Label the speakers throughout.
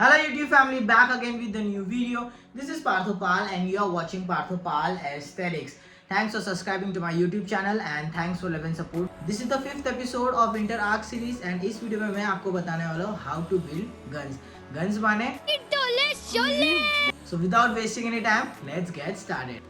Speaker 1: Hello YouTube family, back again with the new video. This is Parthopal and you are watching Parthopal Aesthetics. Thanks for subscribing to my YouTube channel and thanks for loving support. This is the 5th episode of Winter Arc series and इस video में मैं आपको बताने वाला हूँ how to build guns. Guns माने So without wasting any time, let's get started.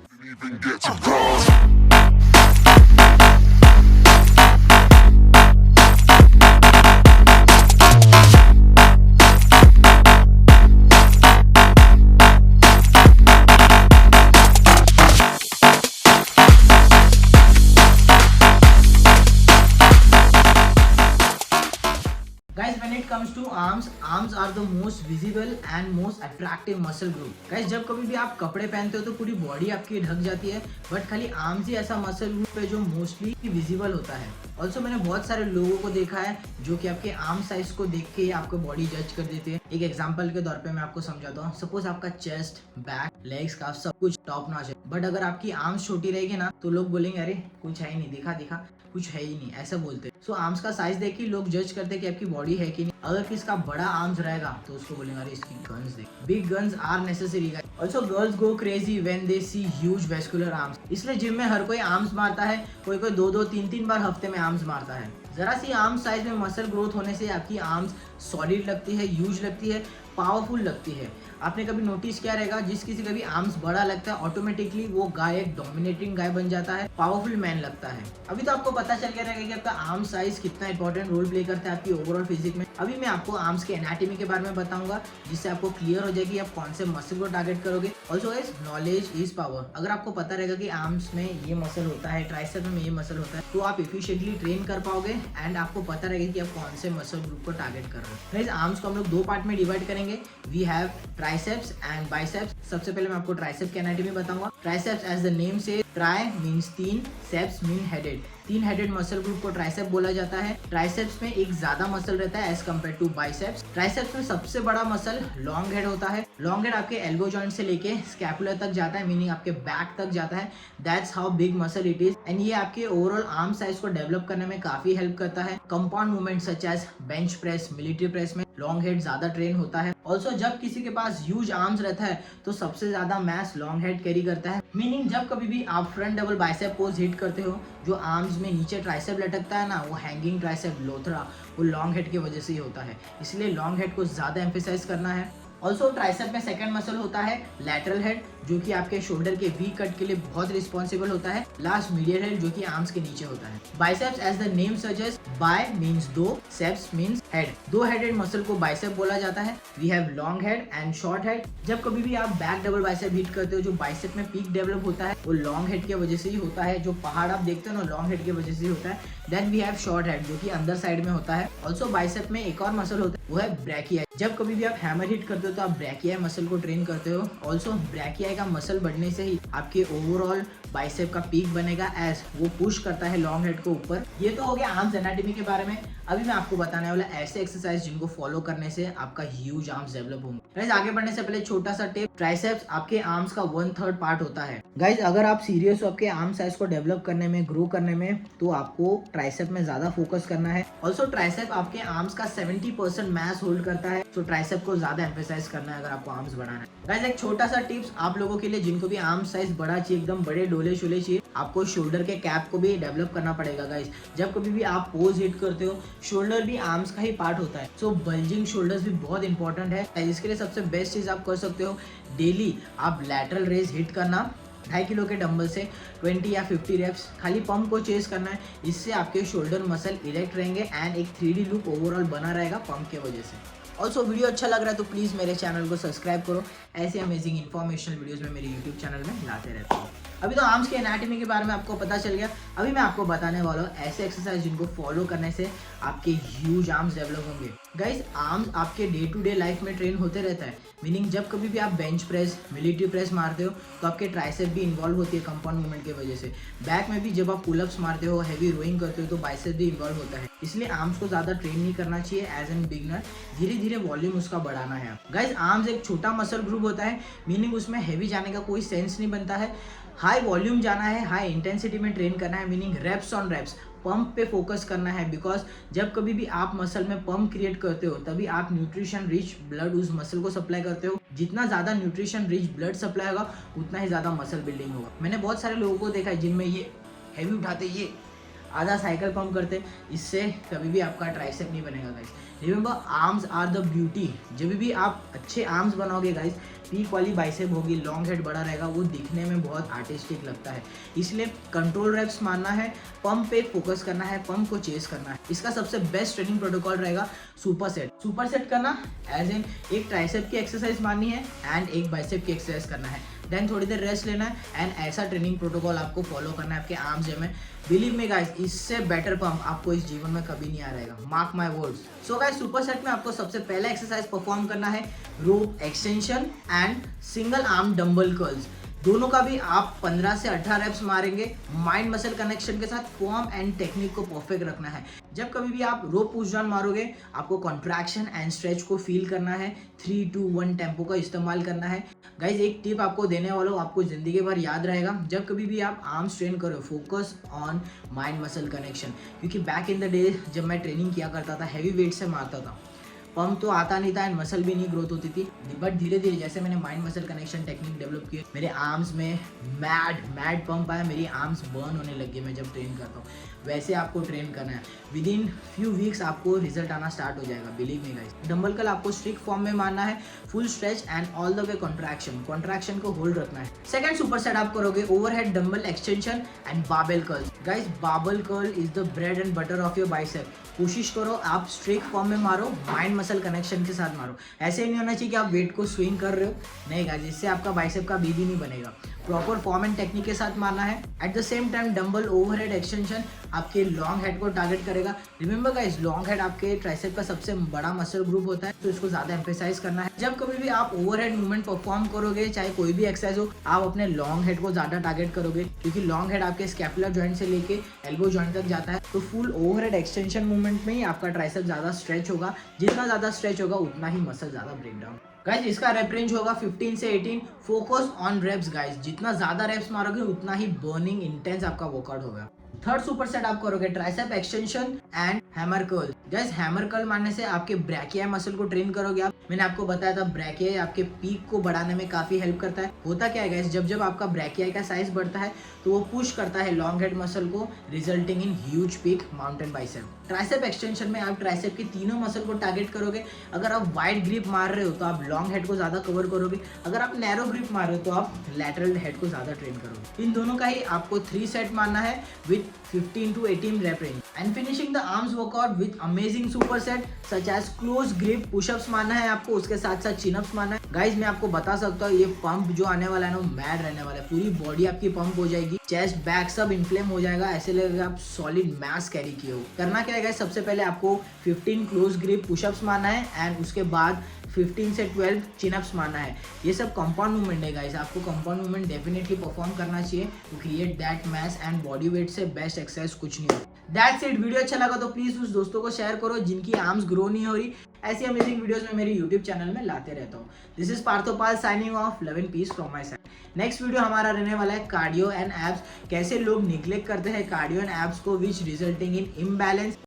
Speaker 1: Guys, when it comes to arms are the most visible and most attractive muscle group. Guys, जब कभी भी आप कपड़े पहनते हो तो पूरी बॉडी आपकी ढक जाती है, बट खाली आर्म्स ही ऐसा मसल ग्रुप है जो मोस्टली विजिबल होता है. ऑल्सो मैंने बहुत सारे लोगों को देखा है जो कि आपके आर्म साइज को देख के आपको बॉडी जज कर देते हैं. एक एग्जांपल के तौर पे मैं आपको समझाता हूँ. सपोज आपका चेस्ट, बैक, लेग्स का सब कुछ टॉप नॉच है, बट अगर आपकी आर्म्स छोटी रहेगी ना तो लोग बोलेंगे अरे कुछ है ही नहीं, दिखा कुछ है ही नहीं, ऐसा बोलते हैं. सो आर्म्स का साइज देख के लोग जज करते हैं कि आपकी बॉडी है कि नहीं. अगर किसका बड़ा आर्म्स रहेगा तो उसको बोलेंगे अरे इसकी गन्स देख. Big guns are necessary guys. Also girls go crazy when they see huge vascular arms. इसलिए जिम में हर कोई आर्म्स मारता है, कोई 2-3 बार हफ्ते में आर्म्स मारता है. जरा सी आर्म साइज में मसल ग्रोथ होने से आपकी आर्म्स सॉलिड लगती है, ह्यूज लगती है, पावरफुल लगती है. आपने कभी नोटिस किया रहेगा जिस किसी का भी आर्म्स बड़ा लगता है ऑटोमेटिकली वो गाय एक डोमिनेटिंग गाय बन जाता है, पावरफुल मैन लगता है. अभी तो आपको पता चल गया रहेगा कि आपका आर्म साइज कितना इंपॉर्टेंट रोल प्ले करता है आपकी ओवरऑल फिजिक में. अभी मैं आपको आर्म्स के एनाटॉमी के बारे में बताऊंगा जिससे आपको क्लियर हो जाएगी आप कौन से मसल को टारगेट करोगे. Also guys, knowledge is power. अगर आपको पता रहेगा कि आर्म्स में ये मसल होता है, ट्राइसेप में ये मसल होता है, तो आप एफिशिएंटली ट्रेन कर पाओगे एंड आपको पता रहेगा कि आप कौन से मसल ग्रुप को टारगेट कर रहे हो. गाइस, आर्म्स को हम लोग 2 पार्ट में डिवाइड करेंगे. We have triceps and biceps. सबसे पहले मैं आपको ट्राइसेप के एनाटॉमी बताऊंगा. ट्राइसेप्स एज द नेम से tri means 3, ceps mean headed. 3 headed muscle group को ट्राइसेप बोला जाता है. ट्राइसेप्स में एक ज्यादा मसल रहता है as compare to biceps. Triceps में सबसे बड़ा मसल लॉन्ग हेड होता है. लॉन्ग हेड आपके एल्बो जॉइंट से लेके स्कैपुलर तक जाता है, मीनिंग आपके बैक तक जाता है. That's how big muscle it is and ये आपके ओवरऑल आर्म साइज को डेवलप करने में काफी हेल्प करता है. Compound movement such as bench press, military press में लॉन्ग हेड ज्यादा ट्रेन होता है. ऑल्सो जब किसी के पास ह्यूज आर्म्स रहता है तो सबसे ज्यादा मैस लॉन्ग हेड कैरी करता है. मीनिंग जब कभी भी आप front double bicep pose hit करते हो, जो आर्म्स में नीचे ट्राइसेप लटकता है ना, वो हैंगिंग ट्राइसेप लोथरा, वो लॉन्ग हेड की वजह से ही होता है. इसलिए लॉन्ग हेड को ज्यादा एम्फेसाइज करना है. ऑल्सो ट्राइसेप में सेकंड मसल होता है लैटरल हेड, जो कि आपके शोल्डर के वी कट के लिए बहुत रिस्पॉन्सिबल होता है. लास्ट मीडियल हेड जो कि आर्म्स के नीचे होता है. Biceps as the name suggest, bi means 2, ceps means head. 2 headed muscle को बाइसेप बोला जाता है. We have long head and short head. जब कभी भी आप बैक डबल बाइसेप हिट करते हो, जो बाइसेप में पीक डेवलप होता है वो लॉन्ग हेड की वजह से ही होता है. जो पहाड़ आप देखते हो ना, लॉन्ग हेड की वजह से ही होता है. Then we have short head जो कि अंदर साइड में होता है. ऑल्सो बाइसेप में एक और मसल होता है, वो है ब्रैकिया. जब कभी भी आप हैमर हिट करते हो तो आप ब्रैकिया मसल को ट्रेन करते हो. ऑल्सो ब्रैकिया का मसल बढ़ने से ही आपके ओवरऑल बाइसेप का पीक बनेगा एज वो पुश करता है लॉन्ग हेड को ऊपर. ये तो हो गया आर्म्स एनाटॉमी के बारे में. अभी मैं आपको बताने वाला ऐसे एक्सरसाइज जिनको फॉलो करने से आपका ह्यूज आर्म्स डेवलप होंगे. गाइस, आगे बढ़ने से पहले छोटा सा टिप. ट्राइसेप्स आपके आर्म्स का 1/3 पार्ट होता है. गाइस, अगर आप सीरियस हो आपके आर्म साइज को डेवलप करने में, ग्रो करने में, तो आपको ट्राइसेप में ज्यादा फोकस करना है. ऑल्सो ट्राइसेप आपके आर्म्स का 70% मैस होल्ड करता है. तो ट्राइसेप को ज्यादा एम्फेसाइज करना है अगर आपको आर्म्स बढ़ाना है. गाइस, एक छोटा सा टिप्स आप लोगों के लिए जिनको भी आर्म साइज बड़ा चाहिए, एकदम बड़े डोले शोले चाहिए, आपको शोल्डर के कैप को भी डेवलप करना पड़ेगा. गाइस, जब कभी भी आप पोज हिट करते हो, शोल्डर भी आर्म्स का ही पार्ट होता है. सो बल्जिंग शोल्डर्स भी बहुत इंपॉर्टेंट है. इसके लिए सबसे बेस्ट चीज आप कर सकते हो, डेली आप लैटरल रेज हिट करना 2.5 किलो के डंबल से 20 या 50 रेप्स. खाली पंप को चेस करना है. इससे आपके शोल्डर मसल इरेक्ट रहेंगे एंड एक 3D लुक ओवरऑल बना रहेगा पंप की वजह से. ऑल्सो वीडियो अच्छा लग रहा है तो प्लीज़ मेरे चैनल को सब्सक्राइब करो. ऐसे अमेजिंग इन्फॉर्मेशनल वीडियोस में मेरे यूट्यूब चैनल में लाते रहता हूँ. अभी तो आर्म्स के एनाटॉमी के बारे में आपको पता चल गया. अभी मैं आपको बताने वाला हूँ ऐसे एक्सरसाइज जिनको फॉलो करने से आपके ह्यूज आर्म्स डेवलप होंगे. गाइस, आर्म्स आपके डे टू डे लाइफ में ट्रेन होते रहता है. मीनिंग जब कभी भी आप बेंच प्रेस, मिलिट्री प्रेस मारते हो तो आपके ट्राइसेप भी इन्वॉल्व होती है कंपाउंड मूवमेंट की वजह से. बैक में भी जब आप पुलअप्स मारते हो, हैवी रोइंग करते हो तो बाइसेप भी इन्वॉल्व होता है. इसलिए आर्म्स को ज्यादा ट्रेन नहीं करना चाहिए एज एन बिगनर. धीरे धीरे वॉल्यूम उसका बढ़ाना है. गाइस, आर्म्स एक छोटा मसल ग्रुप होता है, मीनिंग उसमें हैवी जाने का कोई सेंस नहीं बनता है. हाई वॉल्यूम जाना है, हाई इंटेंसिटी में ट्रेन करना है, meaning reps on reps, pump पे फोकस करना है, बिकॉज जब कभी भी आप मसल में पंप क्रिएट करते हो तभी आप न्यूट्रिशन रिच ब्लड उस मसल को सप्लाई करते हो। जितना ज़्यादा न्यूट्रिशन रिच ब्लड सप्लाई होगा उतना ही ज़्यादा मसल बिल्डिंग होगा। मैंने बहुत सारे लोगों को देखा है जिनमें ये हैवी उठाते, ये आधा साइकिल पंप करते, इससे कभी भी आपका ट्राइसेप नहीं बनेगा guys. Remember, arms are the beauty. जब भी आप अच्छे आर्म्स बनाओगे गाइस, पीक वाली बाइसेप होगी, लॉन्ग हेड बड़ा रहेगा, वो दिखने में बहुत आर्टिस्टिक लगता है। इसलिए कंट्रोल रेप्स मारना है, पंप पे फोकस करना है, पंप को चेस करना है। इसका सबसे बेस्ट ट्रेनिंग प्रोटोकॉल रहेगा सुपर सेट। सुपर सेट करना एज इन एक ट्राइसेप की एक्सरसाइज मारनी है एंड एक बाइसेप की एक्सरसाइज करना है, देन थोड़ी देर रेस्ट लेना है एंड ऐसा ट्रेनिंग प्रोटोकॉल आपको फॉलो करना है आपके आर्म्स में। बिलीव मी गाइस, इससे बेटर पंप आपको इस जीवन में कभी नहीं आ रहेगा, mark my words. So guys, super set में आपको सबसे पहला एक्सरसाइज परफॉर्म करना है rope extension and single arm dumbbell curls. दोनों का भी आप 15 से 18 रेप्स मारेंगे। माइंड मसल कनेक्शन के साथ फॉर्म एंड टेक्निक को परफेक्ट रखना है। जब कभी भी आप रोप पुश डाउन मारोगे आपको कॉन्ट्रैक्शन एंड स्ट्रेच को फील करना है। 3-2-1 टेम्पो का इस्तेमाल करना है। गाइज, एक टिप आपको देने वाला हूँ, आपको जिंदगी भर याद रहेगा। जब कभी भी आप आर्म्स ट्रेन करो, focus on mind muscle connection. क्योंकि बैक इन द डे जब मैं ट्रेनिंग किया करता था, हैवी वेट से मारता था, पंप तो आता नहीं था एंड मसल भी नहीं ग्रोथ होती थी। बट धीरे धीरे जैसे मैंने mind muscle connection technique develop की, मेरे आर्म्स में मैड पंप आया, मेरी आर्म्स बर्न होने लगी मैं जब ट्रेन करता हूँ। वैसे आपको ट्रेन करना है, विद इन फ्यू वीक्स आपको रिजल्ट आना स्टार्ट हो जाएगा, believe me guys. Dumbbell curl आपको स्ट्रिक्ट फॉर्म में मारना है, full stretch and all the way contraction को होल्ड रखना है। सेकंड सुपर सेट आप करोगे overhead dumbbell extension and barbell curl. Guys, barbell curl is the bread and butter of your bicep. कोशिश करो आप स्ट्रिक्ट फॉर्म में मारो, माइंड मसल कनेक्शन के साथ मारो। ऐसे नहीं होना चाहिए कि आप वेट को स्विंग कर रहे हो, नहीं गाइस, इससे आपका बाइसेप का बीबी नहीं बनेगा। प्रॉपर फॉर्म एंड टेक्निक के साथ मारना है। At the same time dumbbell overhead extension आपके लॉन्ग हेड को टारगेट करेगा। रिमेंबर गाइस, लॉन्ग हेड आपके ट्राइसेप का सबसे बड़ा मसल ग्रुप होता है, तो इसको ज्यादा एम्फेसाइज करना है। जब कभी भी आप ओवरहेड मूवमेंट परफॉर्म करोगे, चाहे कोई भी एक्सरसाइज हो, आप अपने लॉन्ग हेड को ज्यादा टारगेट करोगे, क्योंकि लॉन्ग हेड आपके स्कैपुलर जॉइंट से लेके एल्बो जॉइंट तक जाता है। तो फुल ओवरहेड एक्सटेंशन मूवमेंट में ही आपका ट्राइसेप ज्यादा स्ट्रेच होगा। जितना ज्यादा स्ट्रेच होगा उतना ही मसल ज्यादा ब्रेक डाउन। गाइज, इसका रेप रेंज होगा 15 से 18। फोकस ऑन रेप्स गाइज, जितना ज्यादा रेप्स मारोगे उतना ही बर्निंग इंटेंस आपका वर्कआउट होगा। थर्ड सुपर सेट आप करोगे tricep extension and hammer curl. Guys, hammer curl मारने से आपके ब्रैकियाई मसल को ट्रेन करोगे आप। मैंने आपको बताया था ब्रैकियाई आपके पीक को बढ़ाने में काफी हेल्प करता है। होता क्या है गाइस, जब आपका ब्रैकियाई का साइज बढ़ता है तो वो पुश करता है लॉन्ग हेड मसल को, resulting in huge peak mountain bicep. Tricep extension में आप ट्राइसेप के तीनों मसल को टारगेट करोगे। अगर आप वाइड ग्रिप मार रहे हो तो आप लॉन्ग हेड को ज्यादा कवर करोगे। अगर आप नैरो ग्रिप मार रहे हो तो आप लैटरल हेड को ज्यादा ट्रेन करोगे। इन दोनों का ही आपको 3 सेट मारना है with 15 to 18 rep range and finishing the arms workout with amazing superset such as close grip push-ups मारना है आपको, उसके साथ साथ chin-ups मारना है। गाइज, मैं आपको बता सकता हूँ ये पंप जो आने वाला है ना, वो मैड रहने वाला है। पूरी बॉडी आपकी पंप हो जाएगी, चेस्ट बैक सब इन्फ्लेम हो जाएगा, ऐसे लगेगा आप सॉलिड मास कैरी किए हो। करना क्या है गाइज, सबसे पहले आपको 15 क्लोज ग्रिप पुशअप्स मारना है एंड उसके बाद 15 से 12 चिनअप्स मारना है। ये सब कंपाउंड मूवमेंट है गाइस, आपको कंपाउंड मूवमेंट डेफिनेटली परफॉर्म करना चाहिए to create that mass and body weight से बेस्ट एक्सरसाइज कुछ नहीं हो। That's it. वीडियो अच्छा लगा तो प्लीज उस दोस्तों को शेयर करो जिनकी आर्म्स ग्रो नहीं हो रही। ऐसी अमेजिंग वीडियोस मैं मेरे यूट्यूब चैनल में लाते रहता हूँ। This is Parthopal signing off. Love and peace from my side. Next video हमारा रहने वाला है कार्डियो एंड एब्स। कैसे लोग निग्लेक्ट करते हैं कार्डियो एंड एब्स को, विच रिजल्टिंग इन इम्बैलेंस